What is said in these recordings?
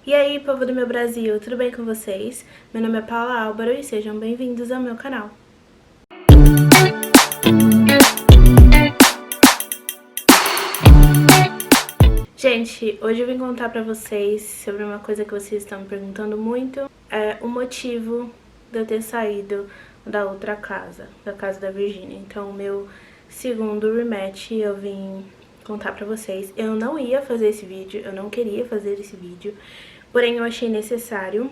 E aí, povo do meu Brasil, tudo bem com vocês? Meu nome é Paula Álvaro e sejam bem-vindos ao meu canal. Gente, hoje eu vim contar pra vocês sobre uma coisa que vocês estão me perguntando muito. É o motivo de eu ter saído da outra casa, da casa da Virgínia. Então, o meu segundo rematch eu vim contar pra vocês. Eu não ia fazer esse vídeo, eu não queria fazer esse vídeo, porém eu achei necessário,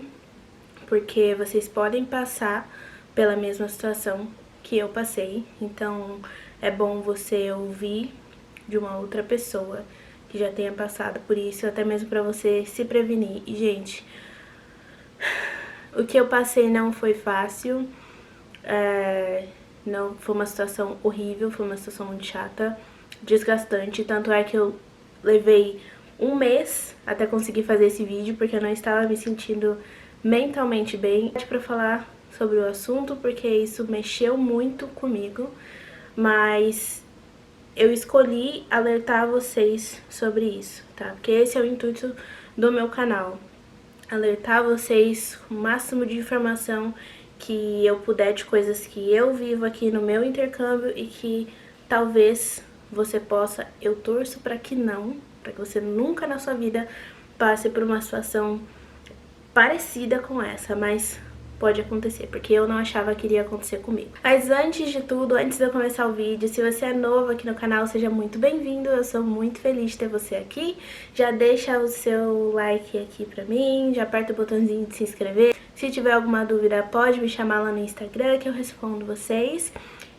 porque vocês podem passar pela mesma situação que eu passei. Então, é bom você ouvir de uma outra pessoa que já tenha passado por isso, até mesmo pra você se prevenir. E, gente, o que eu passei não foi fácil, não foi uma situação horrível, foi uma situação muito chata, desgastante, tanto é que eu levei um mês até conseguir fazer esse vídeo, porque eu não estava me sentindo mentalmente bem pra falar sobre o assunto, porque isso mexeu muito comigo, mas eu escolhi alertar vocês sobre isso, tá? Porque esse é o intuito do meu canal, alertar vocês com o máximo de informação que eu puder de coisas que eu vivo aqui no meu intercâmbio e que talvez você possa, eu torço para que não, para que você nunca na sua vida passe por uma situação parecida com essa, mas pode acontecer, porque eu não achava que iria acontecer comigo. Mas antes de tudo, antes de eu começar o vídeo, se você é novo aqui no canal, seja muito bem-vindo, eu sou muito feliz de ter você aqui. Já deixa o seu like aqui pra mim, já aperta o botãozinho de se inscrever. Se tiver alguma dúvida, pode me chamar lá no Instagram que eu respondo vocês.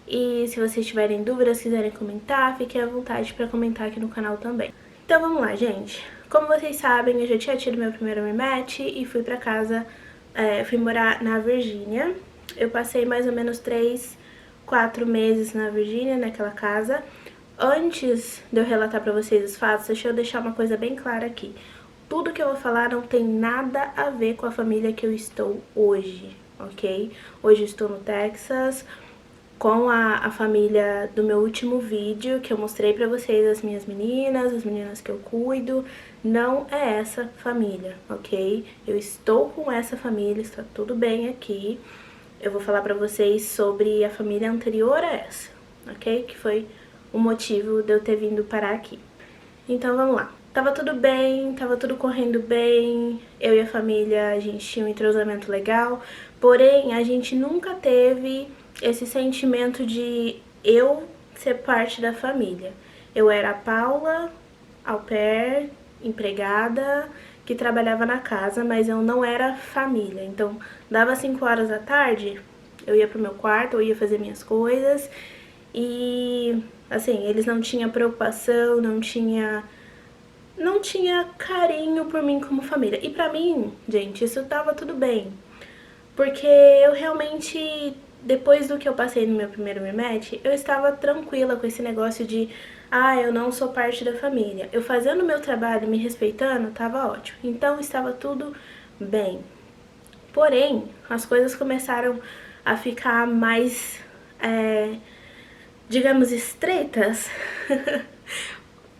E se vocês tiverem dúvidas, quiserem comentar, fiquem à vontade pra comentar aqui no canal também. Então vamos lá, gente. Como vocês sabem, eu já tinha tido meu primeiro rematch e fui pra casa, fui morar na Virgínia. Eu passei mais ou menos 3, 4 meses na Virgínia, naquela casa. Antes de eu relatar pra vocês os fatos, deixa eu deixar uma coisa bem clara aqui. Tudo que eu vou falar não tem nada a ver com a família que eu estou hoje, ok? Hoje eu estou no Texas, com a família do meu último vídeo, que eu mostrei pra vocês as meninas que eu cuido. Não é essa família, ok? Eu estou com essa família, está tudo bem aqui. Eu vou falar pra vocês sobre a família anterior a essa, ok? Que foi o motivo de eu ter vindo parar aqui. Então vamos lá. Tava tudo bem, tava tudo correndo bem, eu e a família, a gente tinha um entrosamento legal, porém a gente nunca teve esse sentimento de eu ser parte da família. Eu era a Paula, au pair, empregada, que trabalhava na casa, mas eu não era família. Então, dava 5 horas da tarde, eu ia pro meu quarto, eu ia fazer minhas coisas e, assim, eles não tinham preocupação, não tinha carinho por mim como família. E pra mim, gente, isso tava tudo bem. Porque eu realmente, depois do que eu passei no meu primeiro rematch, eu estava tranquila com esse negócio de eu não sou parte da família. Eu fazendo o meu trabalho, me respeitando, tava ótimo. Então estava tudo bem. Porém, as coisas começaram a ficar mais, digamos, estreitas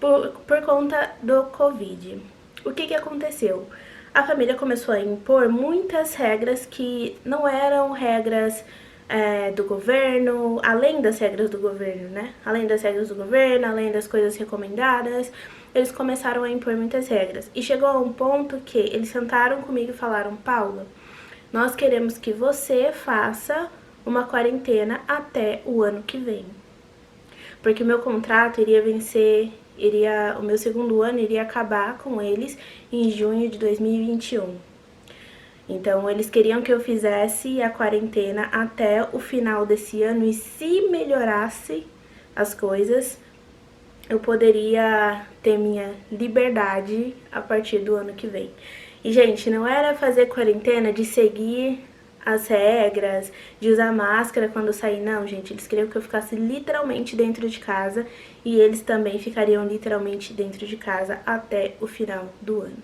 por conta do Covid. O que aconteceu? A família começou a impor muitas regras que não eram regras do governo, além das regras do governo, né? Além das regras do governo, além das coisas recomendadas, eles começaram a impor muitas regras. E chegou a um ponto que eles sentaram comigo e falaram: Paula, nós queremos que você faça uma quarentena até o ano que vem. Porque o meu contrato iria vencer, o meu segundo ano iria acabar com eles em junho de 2021. Então, eles queriam que eu fizesse a quarentena até o final desse ano e se melhorasse as coisas, eu poderia ter minha liberdade a partir do ano que vem. E, gente, não era fazer quarentena de seguir as regras, de usar máscara quando sair, não, gente. Eles queriam que eu ficasse literalmente dentro de casa e eles também ficariam literalmente dentro de casa até o final do ano.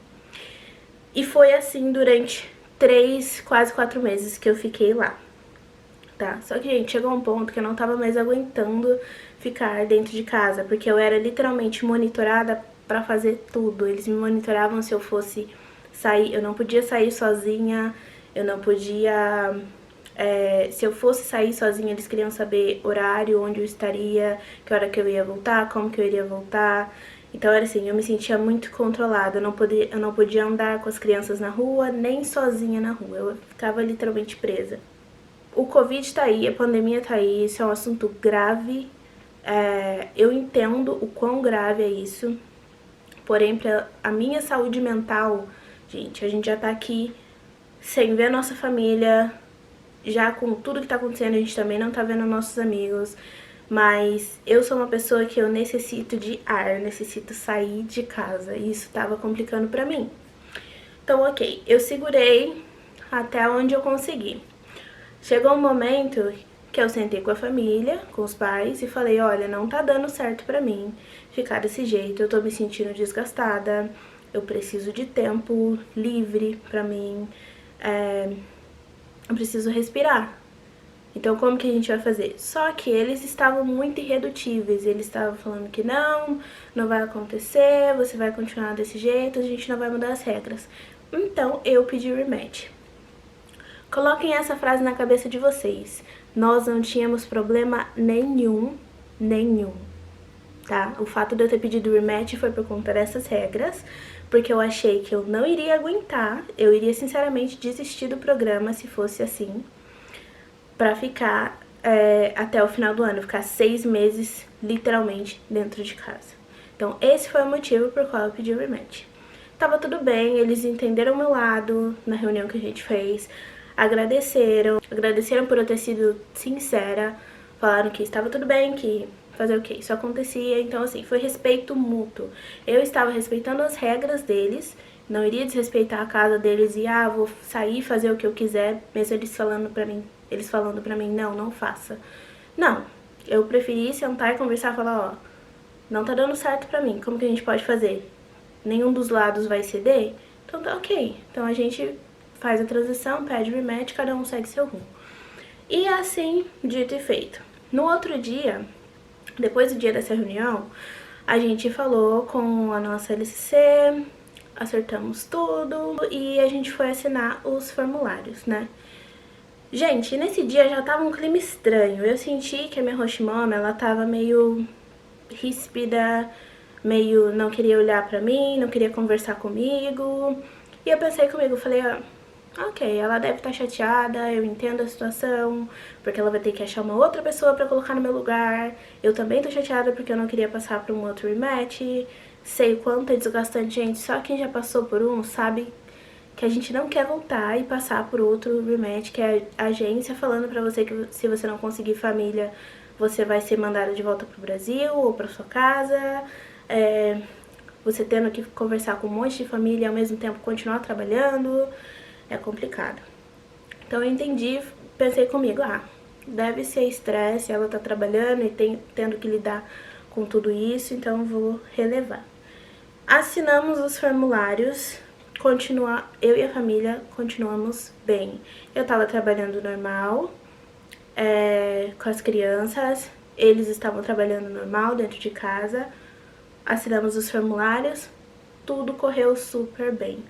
E foi assim durante 3, quase 4 meses que eu fiquei lá, tá? Só que, gente, chegou um ponto que eu não tava mais aguentando ficar dentro de casa, porque eu era literalmente monitorada pra fazer tudo. Eles me monitoravam se eu fosse sair, eu não podia sair sozinha, eu não podia... se eu fosse sair sozinha, eles queriam saber horário, onde eu estaria, que hora que eu ia voltar, como que eu iria voltar. Então era assim, eu me sentia muito controlada, eu não podia andar com as crianças na rua, nem sozinha na rua, eu ficava literalmente presa. O Covid tá aí, a pandemia tá aí, isso é um assunto grave, eu entendo o quão grave é isso, porém pra a minha saúde mental, gente, a gente já tá aqui sem ver a nossa família, já com tudo que tá acontecendo, a gente também não tá vendo nossos amigos, mas eu sou uma pessoa que eu necessito de ar, necessito sair de casa, e isso tava complicando pra mim. Então, ok, eu segurei até onde eu consegui. Chegou um momento que eu sentei com a família, com os pais, e falei, olha, não tá dando certo pra mim ficar desse jeito, eu tô me sentindo desgastada, eu preciso de tempo livre pra mim, eu preciso respirar. Então, como que a gente vai fazer? Só que eles estavam muito irredutíveis, eles estavam falando que não vai acontecer, você vai continuar desse jeito, a gente não vai mudar as regras. Então, eu pedi rematch. Coloquem essa frase na cabeça de vocês. Nós não tínhamos problema nenhum, tá? O fato de eu ter pedido rematch foi por conta dessas regras, porque eu achei que eu não iria aguentar, eu iria sinceramente desistir do programa se fosse assim, pra ficar até o final do ano, ficar 6 meses literalmente dentro de casa. Então esse foi o motivo por qual eu pedi rematch. Tava tudo bem, eles entenderam o meu lado na reunião que a gente fez, agradeceram por eu ter sido sincera, falaram que estava tudo bem, que fazer o quê? Isso acontecia, então assim, foi respeito mútuo. Eu estava respeitando as regras deles, não iria desrespeitar a casa deles e, vou sair e fazer o que eu quiser, mesmo eles falando pra mim, não faça. Não, eu preferi sentar e conversar e falar, não tá dando certo pra mim, como que a gente pode fazer? Nenhum dos lados vai ceder? Então tá ok, então a gente faz a transição, pede rematch, cada um segue seu rumo. E assim, dito e feito. No outro dia, depois do dia dessa reunião, a gente falou com a nossa LCC, acertamos tudo e a gente foi assinar os formulários, né? Gente, nesse dia já tava um clima estranho. Eu senti que a minha host mom, ela tava meio ríspida, meio não queria olhar pra mim, não queria conversar comigo. E eu pensei comigo, falei, ok, ela deve estar chateada, eu entendo a situação, porque ela vai ter que achar uma outra pessoa pra colocar no meu lugar. Eu também tô chateada porque eu não queria passar por um outro rematch. Sei o quanto é desgastante, gente. Só quem já passou por um sabe que a gente não quer voltar e passar por outro rematch, que é a agência falando pra você que se você não conseguir família, você vai ser mandada de volta pro Brasil ou pra sua casa. Você tendo que conversar com um monte de família e ao mesmo tempo continuar trabalhando, é complicado. Então eu entendi, pensei comigo, deve ser estresse, ela tá trabalhando e tendo que lidar com tudo isso, então eu vou relevar. Assinamos os formulários, eu e a família continuamos bem. Eu tava trabalhando normal, com as crianças, eles estavam trabalhando normal dentro de casa, assinamos os formulários, tudo correu super bem.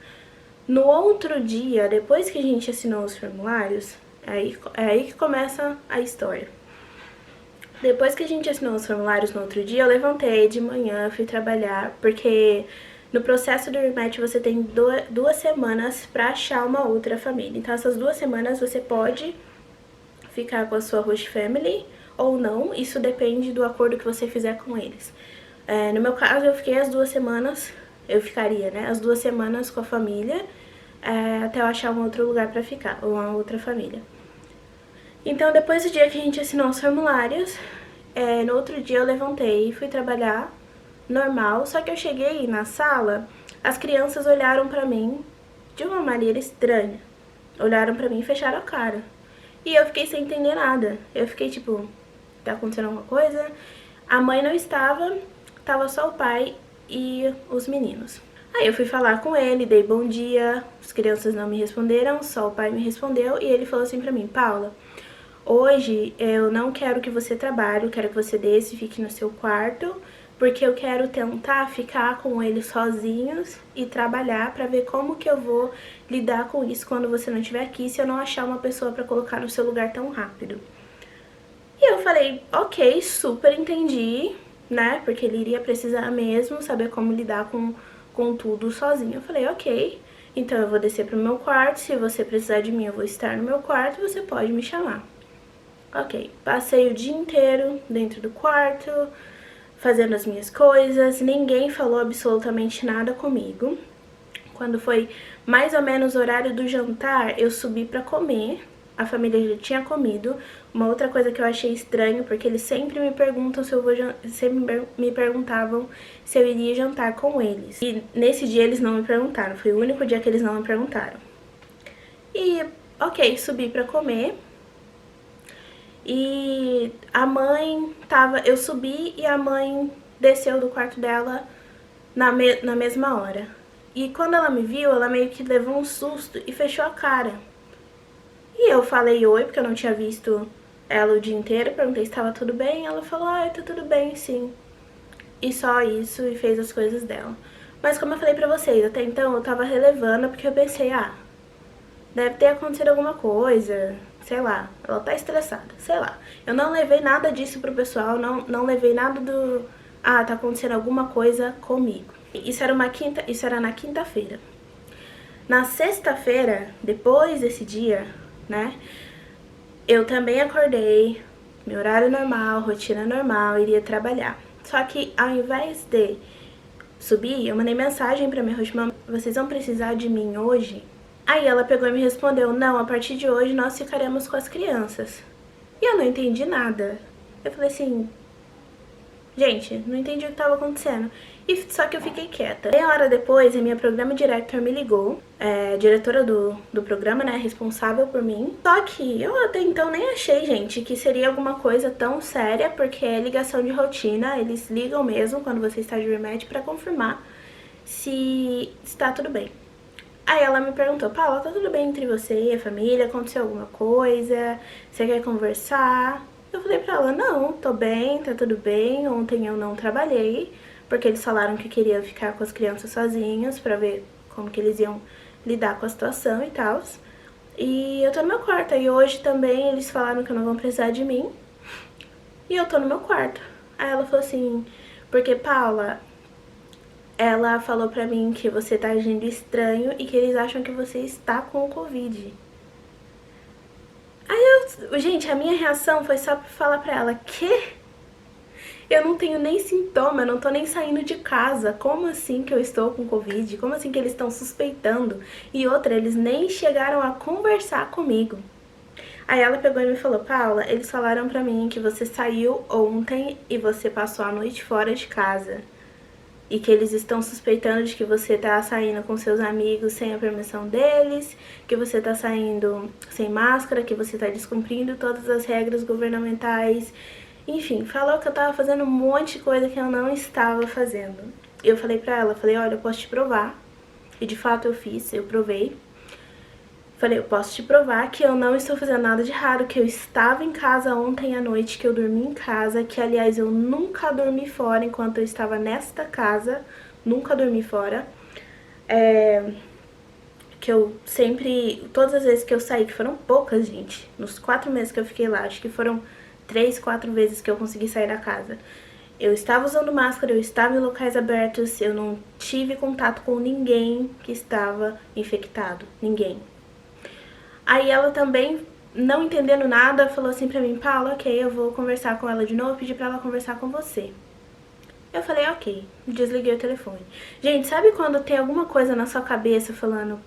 No outro dia, depois que a gente assinou os formulários, é aí que começa a história. Depois que a gente assinou os formulários no outro dia, eu levantei de manhã, fui trabalhar, porque no processo do rematch você tem 2 semanas pra achar uma outra família. Então essas 2 semanas você pode ficar com a sua host family ou não, isso depende do acordo que você fizer com eles. No meu caso, eu fiquei as 2 semanas, eu ficaria, né, as 2 semanas com a família, até eu achar um outro lugar pra ficar, ou uma outra família. Então, depois do dia que a gente assinou os formulários, no outro dia eu levantei e fui trabalhar normal, só que eu cheguei na sala, as crianças olharam pra mim de uma maneira estranha. Olharam pra mim e fecharam a cara. E eu fiquei sem entender nada. Eu fiquei tipo, tá acontecendo alguma coisa? A mãe não estava, tava só o pai e os meninos. Aí eu fui falar com ele, dei bom dia, as crianças não me responderam, só o pai me respondeu e ele falou assim pra mim, Paula, hoje eu não quero que você trabalhe, eu quero que você desça e fique no seu quarto, porque eu quero tentar ficar com eles sozinhos e trabalhar pra ver como que eu vou lidar com isso quando você não estiver aqui, se eu não achar uma pessoa pra colocar no seu lugar tão rápido. E eu falei, ok, super entendi, né, porque ele iria precisar mesmo saber como lidar com tudo sozinho. Eu falei, ok, então eu vou descer pro meu quarto, se você precisar de mim eu vou estar no meu quarto, você pode me chamar. Ok, passei o dia inteiro dentro do quarto, fazendo as minhas coisas, ninguém falou absolutamente nada comigo. Quando foi mais ou menos o horário do jantar, eu subi pra comer, a família já tinha comido. Uma outra coisa que eu achei estranho, porque eles sempre me perguntam se eu vou sempre me perguntavam se eu iria jantar com eles. E nesse dia eles não me perguntaram, foi o único dia que eles não me perguntaram. E ok, subi pra comer. E a mãe tava... Eu subi e a mãe desceu do quarto dela na mesma hora. E quando ela me viu, ela meio que levou um susto e fechou a cara. E eu falei oi, porque eu não tinha visto ela o dia inteiro, perguntei se estava tudo bem. Ela falou, tá tudo bem, sim. E só isso, e fez as coisas dela. Mas como eu falei pra vocês, até então eu tava relevando, porque eu pensei, deve ter acontecido alguma coisa, sei lá, ela tá estressada, sei lá. Eu não levei nada disso pro pessoal, não levei nada do... tá acontecendo alguma coisa comigo. Isso era na quinta-feira. Na sexta-feira, depois desse dia, né, eu também acordei, meu horário normal, rotina normal, iria trabalhar. Só que ao invés de subir, eu mandei mensagem pra minha rotina, vocês vão precisar de mim hoje? Aí ela pegou e me respondeu, não, a partir de hoje nós ficaremos com as crianças. E eu não entendi nada. Eu falei assim, gente, não entendi o que estava acontecendo. Só que eu fiquei quieta. Meia hora depois, a minha programa director me ligou, diretora do programa, né, responsável por mim. Só que eu até então nem achei, gente, que seria alguma coisa tão séria, porque é ligação de rotina, eles ligam mesmo quando você está de remédio pra confirmar se está tudo bem. Aí ela me perguntou, Paula, tá tudo bem entre você e a família? Aconteceu alguma coisa? Você quer conversar? Eu falei pra ela, não, tô bem, tá tudo bem. Ontem eu não trabalhei, porque eles falaram que queriam ficar com as crianças sozinhos pra ver como que eles iam lidar com a situação e tal. E eu tô no meu quarto. E hoje também eles falaram que não vão precisar de mim. E eu tô no meu quarto. Aí ela falou assim, porque Paula... Ela falou pra mim que você tá agindo estranho e que eles acham que você está com o Covid. Aí gente, a minha reação foi só pra falar pra ela, que? Eu não tenho nem sintoma, eu não tô nem saindo de casa. Como assim que eu estou com Covid? Como assim que eles estão suspeitando? E outra, eles nem chegaram a conversar comigo. Aí ela pegou e me falou, Paula, eles falaram pra mim que você saiu ontem e você passou a noite fora de casa. E que eles estão suspeitando de que você tá saindo com seus amigos sem a permissão deles, que você tá saindo sem máscara, que você tá descumprindo todas as regras governamentais. Enfim, falou que eu tava fazendo um monte de coisa que eu não estava fazendo. Eu falei pra ela, olha, eu posso te provar. E de fato eu fiz, eu provei. Falei, eu posso te provar que eu não estou fazendo nada de errado, que eu estava em casa ontem à noite, que eu dormi em casa, que aliás eu nunca dormi fora enquanto eu estava nesta casa, nunca dormi fora. Que eu sempre, todas as vezes que eu saí, que foram poucas, gente, nos 4 meses que eu fiquei lá, acho que foram 3, 4 vezes que eu consegui sair da casa. Eu estava usando máscara, eu estava em locais abertos, eu não tive contato com ninguém que estava infectado, ninguém. Aí ela também, não entendendo nada, falou assim pra mim, Paula, ok, eu vou conversar com ela de novo, pedir pra ela conversar com você. Eu falei, ok, desliguei o telefone. Gente, sabe quando tem alguma coisa na sua cabeça falando,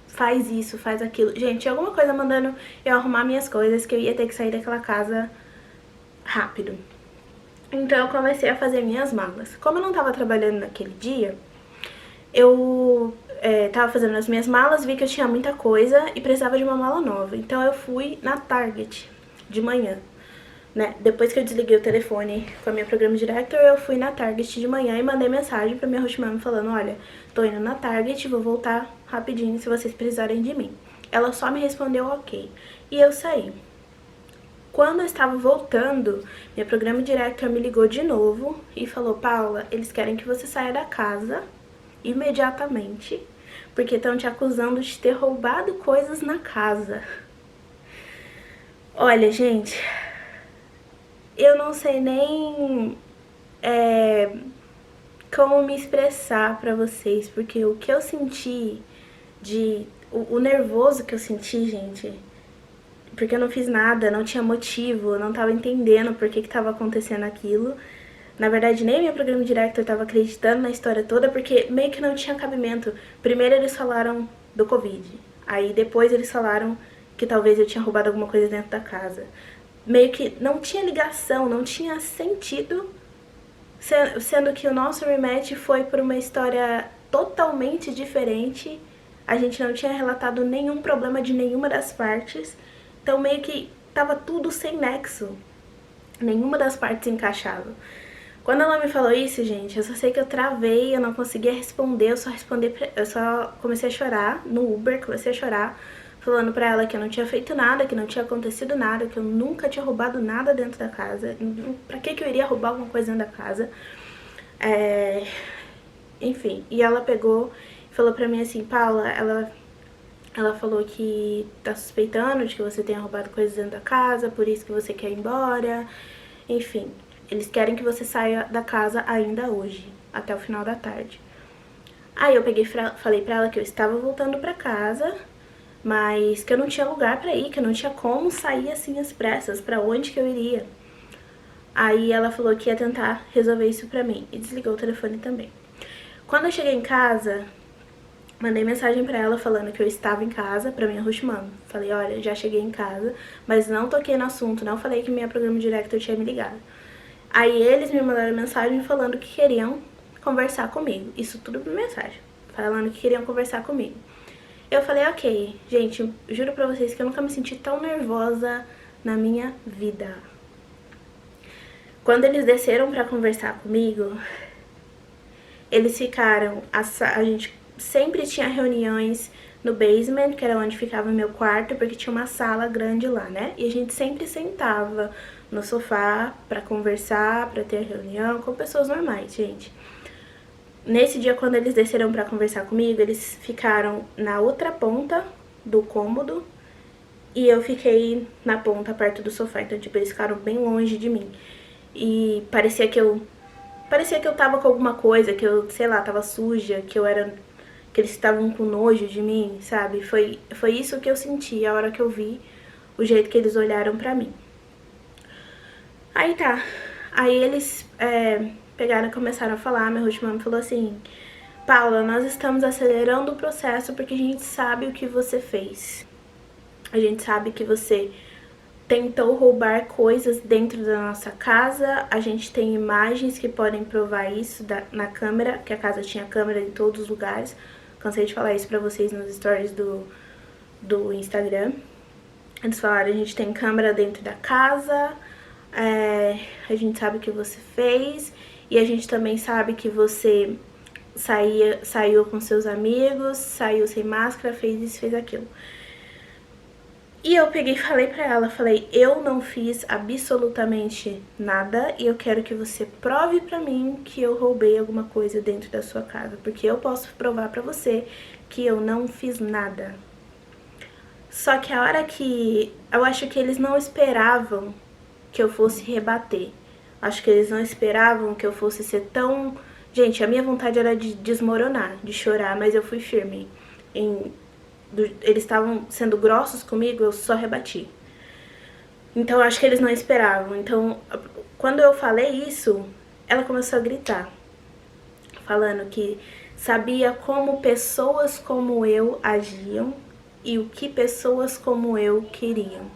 faz isso, faz aquilo? Gente, tinha alguma coisa mandando eu arrumar minhas coisas, que eu ia ter que sair daquela casa rápido. Então eu comecei a fazer minhas malas. Como eu não tava trabalhando naquele dia, eu tava fazendo as minhas malas, vi que eu tinha muita coisa e precisava de uma mala nova. Então eu fui na Target de manhã, né? Depois que eu desliguei o telefone com a minha programa director, eu fui na Target de manhã e mandei mensagem pra minha hostmam falando, olha, tô indo na Target, vou voltar rapidinho se vocês precisarem de mim. Ela só me respondeu ok. E eu saí. Quando eu estava voltando, minha programa director me ligou de novo e falou: Paula, eles querem que você saia da casa imediatamente, porque estão te acusando de ter roubado coisas na casa. Olha, gente, eu não sei nem como me expressar pra vocês, porque o que eu senti o nervoso que eu senti, gente, porque eu não fiz nada, não tinha motivo, eu não tava entendendo por que tava acontecendo aquilo. Na verdade, nem minha programa director tava acreditando na história toda, porque meio que não tinha cabimento. Primeiro eles falaram do Covid, aí depois eles falaram que talvez eu tinha roubado alguma coisa dentro da casa. Meio que não tinha ligação, não tinha sentido, sendo que o nosso rematch foi por uma história totalmente diferente. A gente não tinha relatado nenhum problema de nenhuma das partes. Então meio que tava tudo sem nexo. Nenhuma das partes encaixava. Quando ela me falou isso, gente, eu só sei que eu travei, eu não conseguia responder, eu só comecei a chorar no Uber, comecei a chorar, falando pra ela que eu não tinha feito nada, que não tinha acontecido nada, que eu nunca tinha roubado nada dentro da casa. Pra que eu iria roubar alguma coisa dentro da casa? Enfim, e ela pegou e falou pra mim assim: Paula, ela falou que tá suspeitando de que você tenha roubado coisas dentro da casa, por isso que você quer ir embora. Enfim, eles querem que você saia da casa ainda hoje, até o final da tarde. Aí eu peguei falei pra ela que eu estava voltando pra casa, mas que eu não tinha lugar pra ir, que eu não tinha como sair assim às pressas, pra onde que eu iria. Aí ela falou que ia tentar resolver isso pra mim e desligou o telefone também. Quando eu cheguei em casa, mandei mensagem pra ela falando que eu estava em casa, pra minha Rushman. Falei: olha, já cheguei em casa, mas não toquei no assunto, não falei que minha programa director tinha me ligado. Aí eles me mandaram mensagem falando que queriam conversar comigo. Isso tudo por mensagem, falando que queriam conversar comigo. Eu falei: ok, gente, juro pra vocês que eu nunca me senti tão nervosa na minha vida. Quando eles desceram pra conversar comigo, eles ficaram... A gente sempre tinha reuniões no basement, que era onde ficava o meu quarto, porque tinha uma sala grande lá, né? E a gente sempre sentava no sofá pra conversar, pra ter reunião, com pessoas normais, gente. Nesse dia, quando eles desceram pra conversar comigo, eles ficaram na outra ponta do cômodo e eu fiquei na ponta perto do sofá. Então, tipo, eles ficaram bem longe de mim. E parecia que eu tava com alguma coisa, que eu, sei lá, tava suja, que eles estavam com nojo de mim, sabe? Foi isso que eu senti a hora que eu vi o jeito que eles olharam pra mim. Aí tá, aí eles pegaram e começaram a falar. Minha Rushman me falou assim: Paula, nós estamos acelerando o processo porque a gente sabe o que você fez. A gente sabe que você tentou roubar coisas dentro da nossa casa. A gente tem imagens que podem provar isso na câmera, que a casa tinha câmera em todos os lugares. Cansei de falar isso pra vocês nos stories do Instagram. Eles falaram: a gente tem câmera dentro da casa, a gente sabe o que você fez, e a gente também sabe que você saiu com seus amigos, saiu sem máscara, fez isso, fez aquilo. E eu peguei e falei pra ela, falei: eu não fiz absolutamente nada e eu quero que você prove pra mim que eu roubei alguma coisa dentro da sua casa, porque eu posso provar pra você que eu não fiz nada. Só que a hora que... eu acho que eles não esperavam que eu fosse rebater. Acho que eles não esperavam que eu fosse ser tão... Gente, a minha vontade era de desmoronar, de chorar, mas eu fui firme. Eles estavam sendo grossos comigo, eu só rebati. Então, acho que eles não esperavam. Então, quando eu falei isso, ela começou a gritar, falando que sabia como pessoas como eu agiam e o que pessoas como eu queriam.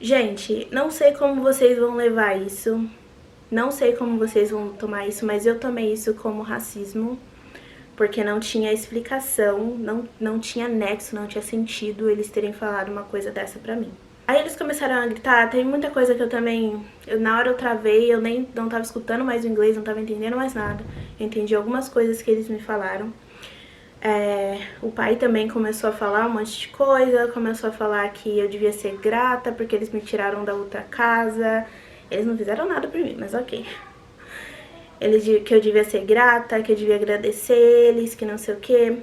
Gente, não sei como vocês vão levar isso, não sei como vocês vão tomar isso, mas eu tomei isso como racismo, porque não tinha explicação, não tinha nexo, não tinha sentido eles terem falado uma coisa dessa pra mim. Aí eles começaram a gritar, tem muita coisa que eu também... na hora eu travei, eu não tava escutando mais o inglês, não tava entendendo mais nada. Eu entendi algumas coisas que eles me falaram. O pai também começou a falar um monte de coisa, começou a falar que eu devia ser grata porque eles me tiraram da outra casa. Eles não fizeram nada por mim, mas ok. Que eu devia ser grata, que eu devia agradecer eles, que não sei o que.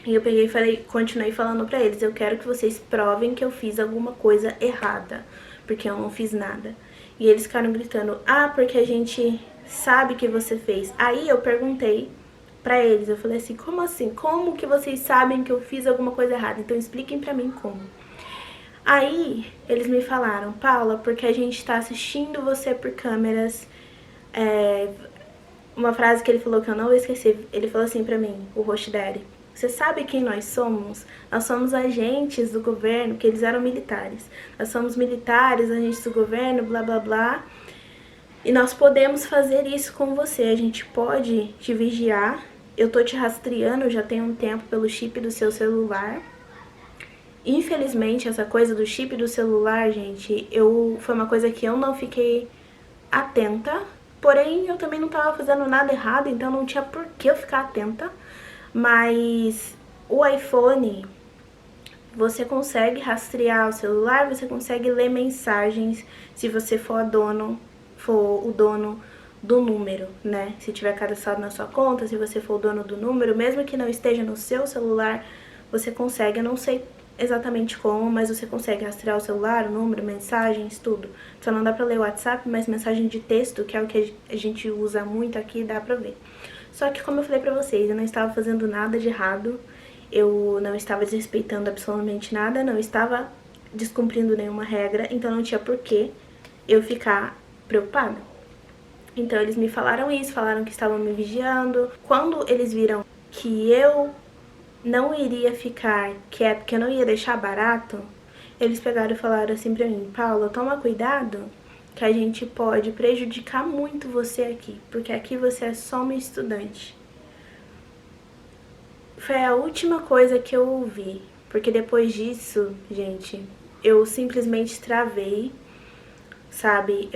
E eu peguei e falei, continuei falando pra eles, eu quero que vocês provem que eu fiz alguma coisa errada, porque eu não fiz nada. E eles ficaram gritando, porque a gente sabe que você fez. Aí eu perguntei pra eles, eu falei assim, como assim? Como que vocês sabem que eu fiz alguma coisa errada? Então expliquem pra mim como. Aí eles me falaram, Paula, porque a gente tá assistindo você por câmeras. Uma frase que ele falou que eu não vou esquecer, ele falou assim pra mim, o Roche Daddy, você sabe quem nós somos? Nós somos agentes do governo, que eles eram militares. Nós somos militares, agentes do governo, blá blá blá. E nós podemos fazer isso com você, a gente pode te vigiar. Eu tô te rastreando já tem um tempo pelo chip do seu celular. Infelizmente, essa coisa do chip do celular, gente, foi uma coisa que eu não fiquei atenta. Porém, eu também não tava fazendo nada errado, então não tinha por que eu ficar atenta. Mas o iPhone, você consegue rastrear o celular, você consegue ler mensagens se você for o dono do número, né? Se tiver cadastrado na sua conta, se você for o dono do número, mesmo que não esteja no seu celular, você consegue, eu não sei exatamente como, mas você consegue rastrear o celular, o número, mensagens, tudo. Só não dá pra ler o WhatsApp, mas mensagem de texto, que é o que a gente usa muito aqui, dá pra ver. Só que, como eu falei pra vocês, eu não estava fazendo nada de errado, eu não estava desrespeitando absolutamente nada, não estava descumprindo nenhuma regra, então não tinha porquê eu ficar preocupada. Então eles me falaram isso, falaram que estavam me vigiando. Quando eles viram que eu não iria ficar quieta, que eu não ia deixar barato, eles pegaram e falaram assim pra mim, Paula, toma cuidado, que a gente pode prejudicar muito você aqui, porque aqui você é só uma estudante. Foi a última coisa que eu ouvi, porque depois disso, gente, eu simplesmente travei, sabe?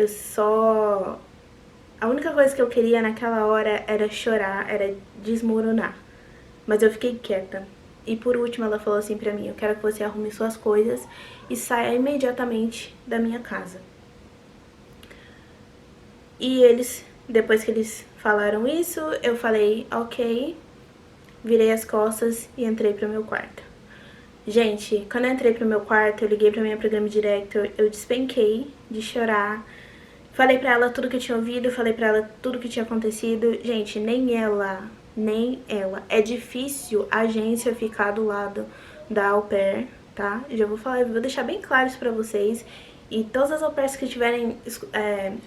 A única coisa que eu queria naquela hora era chorar, era desmoronar. Mas eu fiquei quieta. E por último ela falou assim pra mim, eu quero que você arrume suas coisas e saia imediatamente da minha casa. E depois que eles falaram isso, eu falei, ok, virei as costas e entrei pro meu quarto. Gente, quando eu entrei pro meu quarto, eu liguei pra minha Program Director, eu despenquei de chorar. Falei pra ela tudo que eu tinha ouvido, falei pra ela tudo que tinha acontecido. Gente, nem ela. É difícil a agência ficar do lado da au pair, tá? Já vou falar, vou deixar bem claro isso pra vocês. E todas as au pairs que estiverem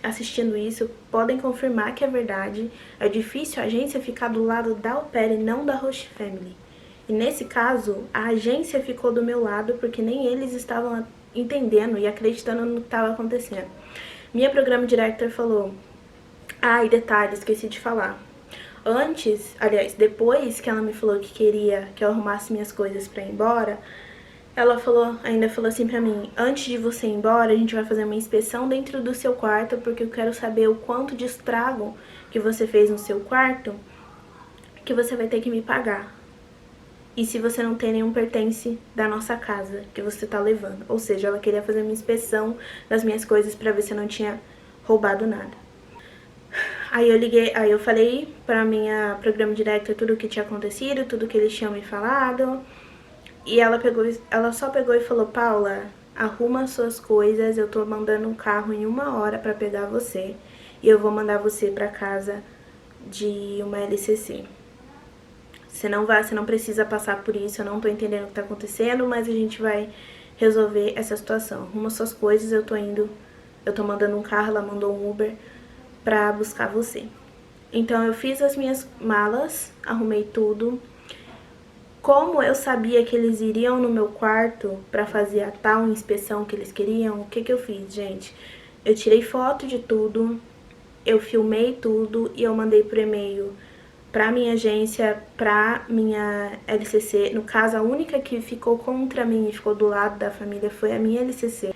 assistindo isso podem confirmar que é verdade. É difícil a agência ficar do lado da au pair e não da host family. E nesse caso, a agência ficou do meu lado porque nem eles estavam entendendo e acreditando no que estava acontecendo. Minha Program Director falou, e detalhe, esqueci de falar. Depois que ela me falou que queria que eu arrumasse minhas coisas pra ir embora, ela ainda falou assim pra mim, antes de você ir embora, a gente vai fazer uma inspeção dentro do seu quarto, porque eu quero saber o quanto de estrago que você fez no seu quarto, que você vai ter que me pagar. E se você não tem nenhum pertence da nossa casa que você tá levando. Ou seja, ela queria fazer uma inspeção das minhas coisas pra ver se eu não tinha roubado nada. Aí eu falei pra minha Program Director tudo o que tinha acontecido, tudo que eles tinham me falado. E ela só pegou e falou, Paula, arruma suas coisas, eu tô mandando um carro em 1 hora pra pegar você. E eu vou mandar você pra casa de uma LCC. Você não precisa passar por isso, eu não tô entendendo o que tá acontecendo, mas a gente vai resolver essa situação. Arruma suas coisas, eu tô mandando um carro, ela mandou um Uber pra buscar você. Então eu fiz as minhas malas, arrumei tudo. Como eu sabia que eles iriam no meu quarto pra fazer a tal inspeção que eles queriam, o que eu fiz, gente? Eu tirei foto de tudo, eu filmei tudo e eu mandei por e-mail pra minha agência, pra minha LCC. No caso, a única que ficou contra mim e ficou do lado da família foi a minha LCC.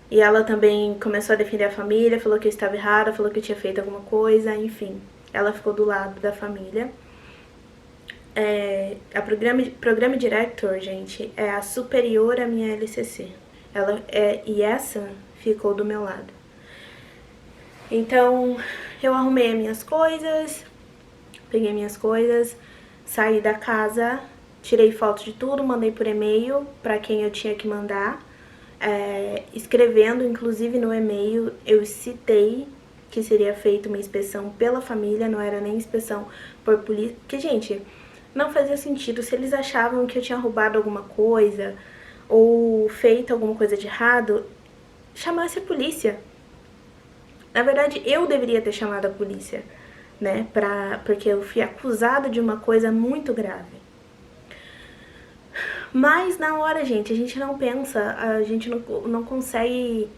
E ela também começou a defender a família, falou que eu estava errada, falou que eu tinha feito alguma coisa, enfim. Ela ficou do lado da família. A Programa Director, gente, é a superior à minha LCC. E essa ficou do meu lado. Então, eu arrumei as minhas coisas, peguei minhas coisas, saí da casa, tirei foto de tudo, mandei por e-mail para quem eu tinha que mandar. Escrevendo, inclusive no e-mail, eu citei que seria feita uma inspeção pela família, não era nem inspeção por polícia. Porque, gente, não fazia sentido. Se eles achavam que eu tinha roubado alguma coisa ou feito alguma coisa de errado, chamasse a polícia. Na verdade, eu deveria ter chamado a polícia, né? Porque eu fui acusada de uma coisa muito grave. Mas na hora, gente, a gente não pensa, a gente não consegue,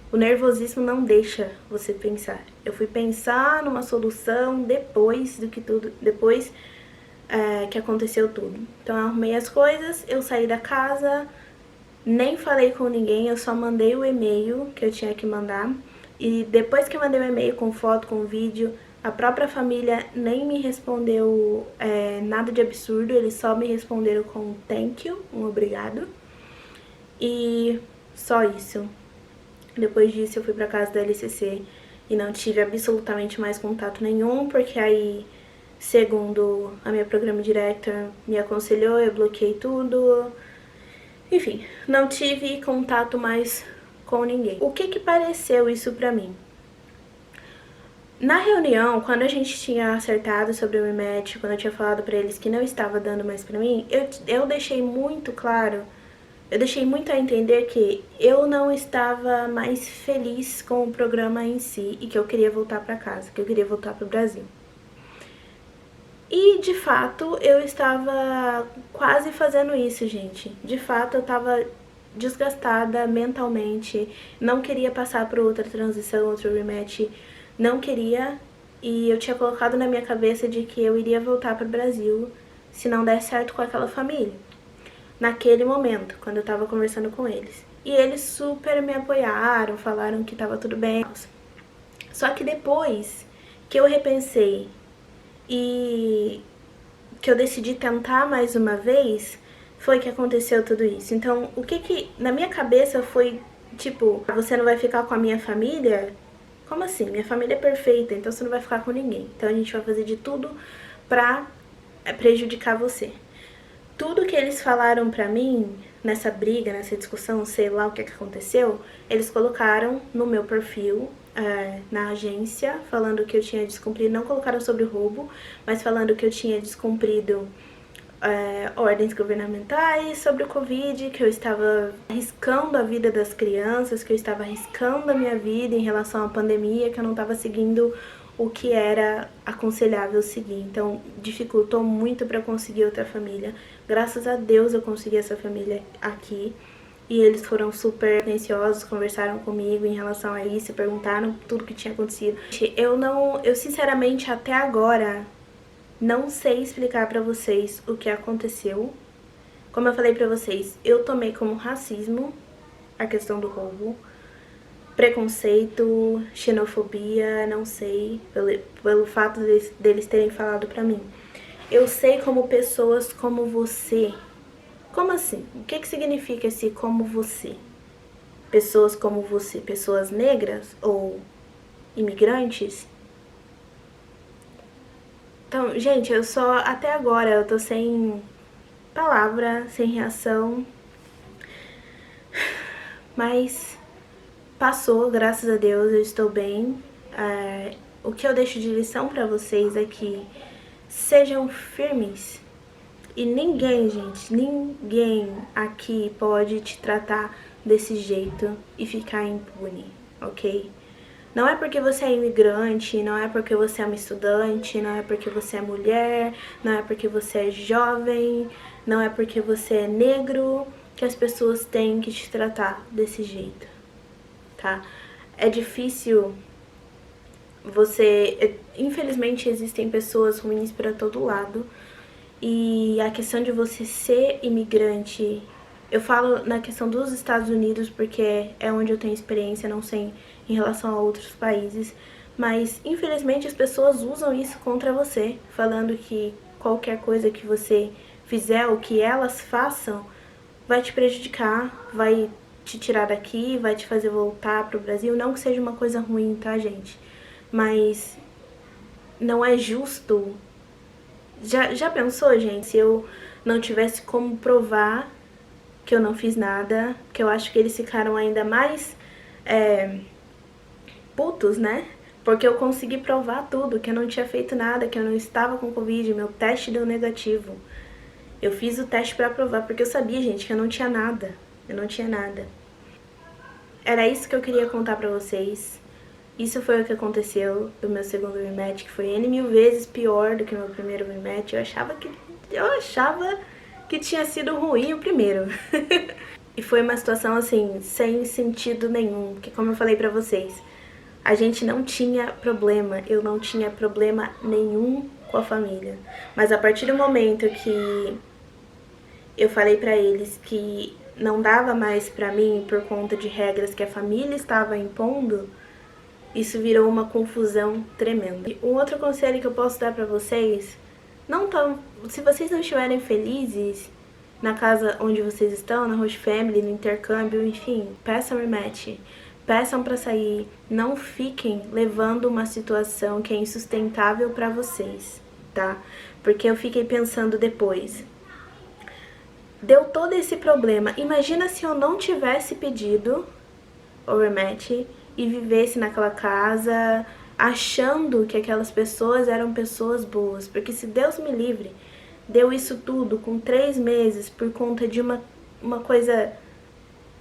o nervosismo não deixa você pensar. Eu fui pensar numa solução depois que aconteceu tudo. Então eu arrumei as coisas, eu saí da casa, nem falei com ninguém, eu só mandei o e-mail que eu tinha que mandar. E depois que eu mandei o e-mail com foto, com vídeo, a própria família nem me respondeu nada de absurdo, eles só me responderam com um thank you, um obrigado. E só isso. Depois disso eu fui pra casa da LCC e não tive absolutamente mais contato nenhum, porque aí, segundo a minha Programa Director me aconselhou, eu bloqueei tudo. Enfim, não tive contato mais com ninguém. O que pareceu isso pra mim? Na reunião, quando a gente tinha acertado sobre o rematch, quando eu tinha falado pra eles que não estava dando mais pra mim, eu deixei muito claro, eu deixei muito a entender que eu não estava mais feliz com o programa em si e que eu queria voltar pra casa, que eu queria voltar pro Brasil. E, de fato, eu estava quase fazendo isso, gente. De fato, eu estava desgastada mentalmente, não queria passar por outra transição, outro rematch, não queria, e eu tinha colocado na minha cabeça de que eu iria voltar para o Brasil se não der certo com aquela família. Naquele momento, quando eu tava conversando com eles. E eles super me apoiaram, falaram que tava tudo bem. Só que depois que eu repensei e que eu decidi tentar mais uma vez, foi que aconteceu tudo isso. Então, o que na minha cabeça foi, tipo, você não vai ficar com a minha família? Como assim? Minha família é perfeita, então você não vai ficar com ninguém. Então a gente vai fazer de tudo pra prejudicar você. Tudo que eles falaram pra mim, nessa briga, nessa discussão, sei lá o que aconteceu, eles colocaram no meu perfil, na agência, falando que eu tinha descumprido, não colocaram sobre o roubo, mas falando que eu tinha descumprido ordens governamentais sobre o Covid, que eu estava arriscando a vida das crianças, que eu estava arriscando a minha vida em relação à pandemia, que eu não estava seguindo o que era aconselhável seguir. Então, dificultou muito para conseguir outra família. Graças a Deus eu consegui essa família aqui. E eles foram super atenciosos, conversaram comigo em relação a isso, perguntaram tudo que tinha acontecido. Eu sinceramente até agora não sei explicar pra vocês o que aconteceu. Como eu falei pra vocês, eu tomei como racismo a questão do roubo, preconceito, xenofobia, não sei, pelo fato deles terem falado pra mim. Eu sei como pessoas como você. Como assim? O que significa esse como você? Pessoas como você, pessoas negras ou imigrantes? Então, gente, eu só, até agora, eu tô sem palavra, sem reação, mas passou, graças a Deus, eu estou bem. O que eu deixo de lição pra vocês é que sejam firmes. E ninguém, gente, ninguém aqui pode te tratar desse jeito e ficar impune, ok? Não é porque você é imigrante, não é porque você é uma estudante, não é porque você é mulher, não é porque você é jovem, não é porque você é negro que as pessoas têm que te tratar desse jeito, tá? É difícil infelizmente existem pessoas ruins pra todo lado. E a questão de você ser imigrante, eu falo na questão dos Estados Unidos porque é onde eu tenho experiência, não sei em relação a outros países, mas infelizmente as pessoas usam isso contra você, falando que qualquer coisa que você fizer ou que elas façam vai te prejudicar, vai te tirar daqui, vai te fazer voltar pro Brasil. Não que seja uma coisa ruim, tá, gente? Mas não é justo. Já pensou, gente, se eu não tivesse como provar que eu não fiz nada, que eu acho que eles ficaram ainda mais putos, né? Porque eu consegui provar tudo, que eu não tinha feito nada, que eu não estava com Covid, meu teste deu negativo. Eu fiz o teste pra provar, porque eu sabia, gente, que eu não tinha nada. Eu não tinha nada. Era isso que eu queria contar pra vocês. Isso foi o que aconteceu do meu segundo rematch, que foi N mil vezes pior do que o meu primeiro rematch. Eu achava que tinha sido ruim o primeiro. E foi uma situação, assim, sem sentido nenhum, que como eu falei pra vocês, a gente não tinha problema, eu não tinha problema nenhum com a família. Mas a partir do momento que eu falei pra eles que não dava mais pra mim por conta de regras que a família estava impondo, isso virou uma confusão tremenda. E um outro conselho que eu posso dar pra vocês, se vocês não estiverem felizes na casa onde vocês estão, na host family, no intercâmbio, enfim, peçam rematch, peçam pra sair, não fiquem levando uma situação que é insustentável pra vocês, tá? Porque eu fiquei pensando depois, deu todo esse problema, imagina se eu não tivesse pedido o rematch e vivesse naquela casa achando que aquelas pessoas eram pessoas boas, porque se Deus me livre, deu isso tudo com 3 meses por conta de uma coisa,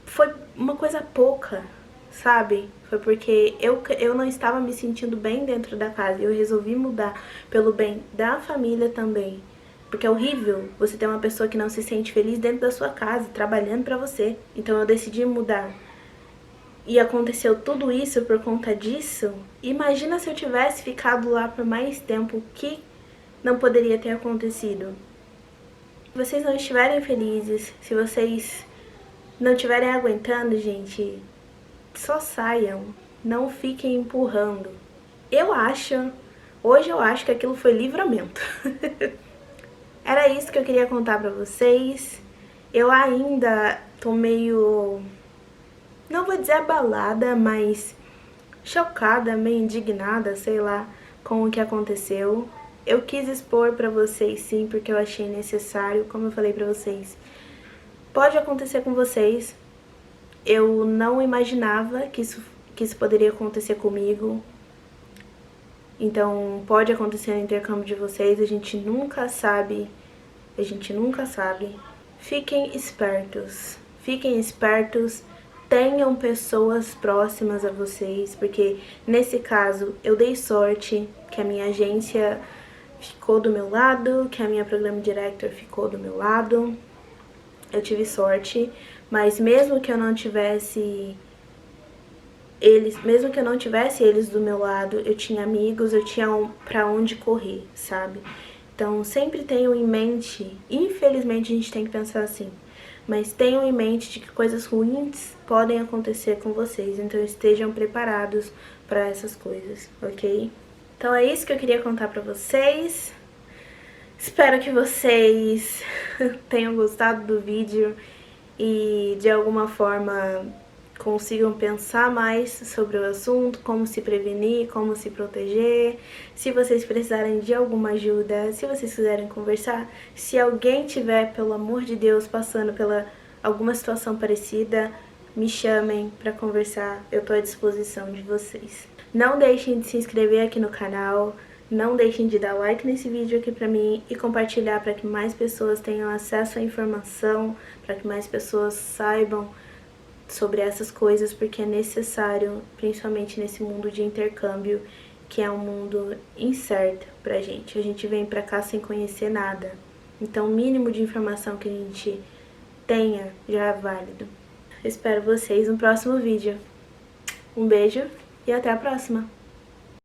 foi uma coisa pouca, sabe? Foi porque eu não estava me sentindo bem dentro da casa e eu resolvi mudar pelo bem da família também. Porque é horrível você ter uma pessoa que não se sente feliz dentro da sua casa, trabalhando pra você. Então eu decidi mudar. E aconteceu tudo isso por conta disso. Imagina se eu tivesse ficado lá por mais tempo, o que não poderia ter acontecido? Se vocês não estiverem felizes, se vocês não estiverem aguentando, gente, só saiam, não fiquem empurrando. Hoje eu acho que aquilo foi livramento. Era isso que eu queria contar pra vocês. Eu ainda tô meio, não vou dizer abalada, mas chocada, meio indignada, sei lá, com o que aconteceu. Eu quis expor pra vocês sim, porque eu achei necessário, como eu falei pra vocês. Pode acontecer com vocês. Eu não imaginava que isso poderia acontecer comigo. Então, pode acontecer no intercâmbio de vocês, a gente nunca sabe. Fiquem espertos, tenham pessoas próximas a vocês, porque nesse caso eu dei sorte que a minha agência ficou do meu lado, que a minha Program Director ficou do meu lado. Eu tive sorte, mas mesmo que eu não tivesse eles do meu lado, eu tinha amigos, eu tinha pra onde correr, sabe? Então sempre tenham em mente, infelizmente a gente tem que pensar assim, mas tenham em mente de que coisas ruins podem acontecer com vocês, então estejam preparados para essas coisas, ok? Então é isso que eu queria contar pra vocês. Espero que vocês tenham gostado do vídeo e de alguma forma consigam pensar mais sobre o assunto, como se prevenir, como se proteger. Se vocês precisarem de alguma ajuda, se vocês quiserem conversar, se alguém tiver, pelo amor de Deus, passando pela alguma situação parecida, me chamem para conversar, eu tô à disposição de vocês. Não deixem de se inscrever aqui no canal, não deixem de dar like nesse vídeo aqui pra mim e compartilhar para que mais pessoas tenham acesso à informação, para que mais pessoas saibam sobre essas coisas, porque é necessário, principalmente nesse mundo de intercâmbio, que é um mundo incerto pra gente. A gente vem pra cá sem conhecer nada, então o mínimo de informação que a gente tenha já é válido. Espero vocês no próximo vídeo. Um beijo e até a próxima!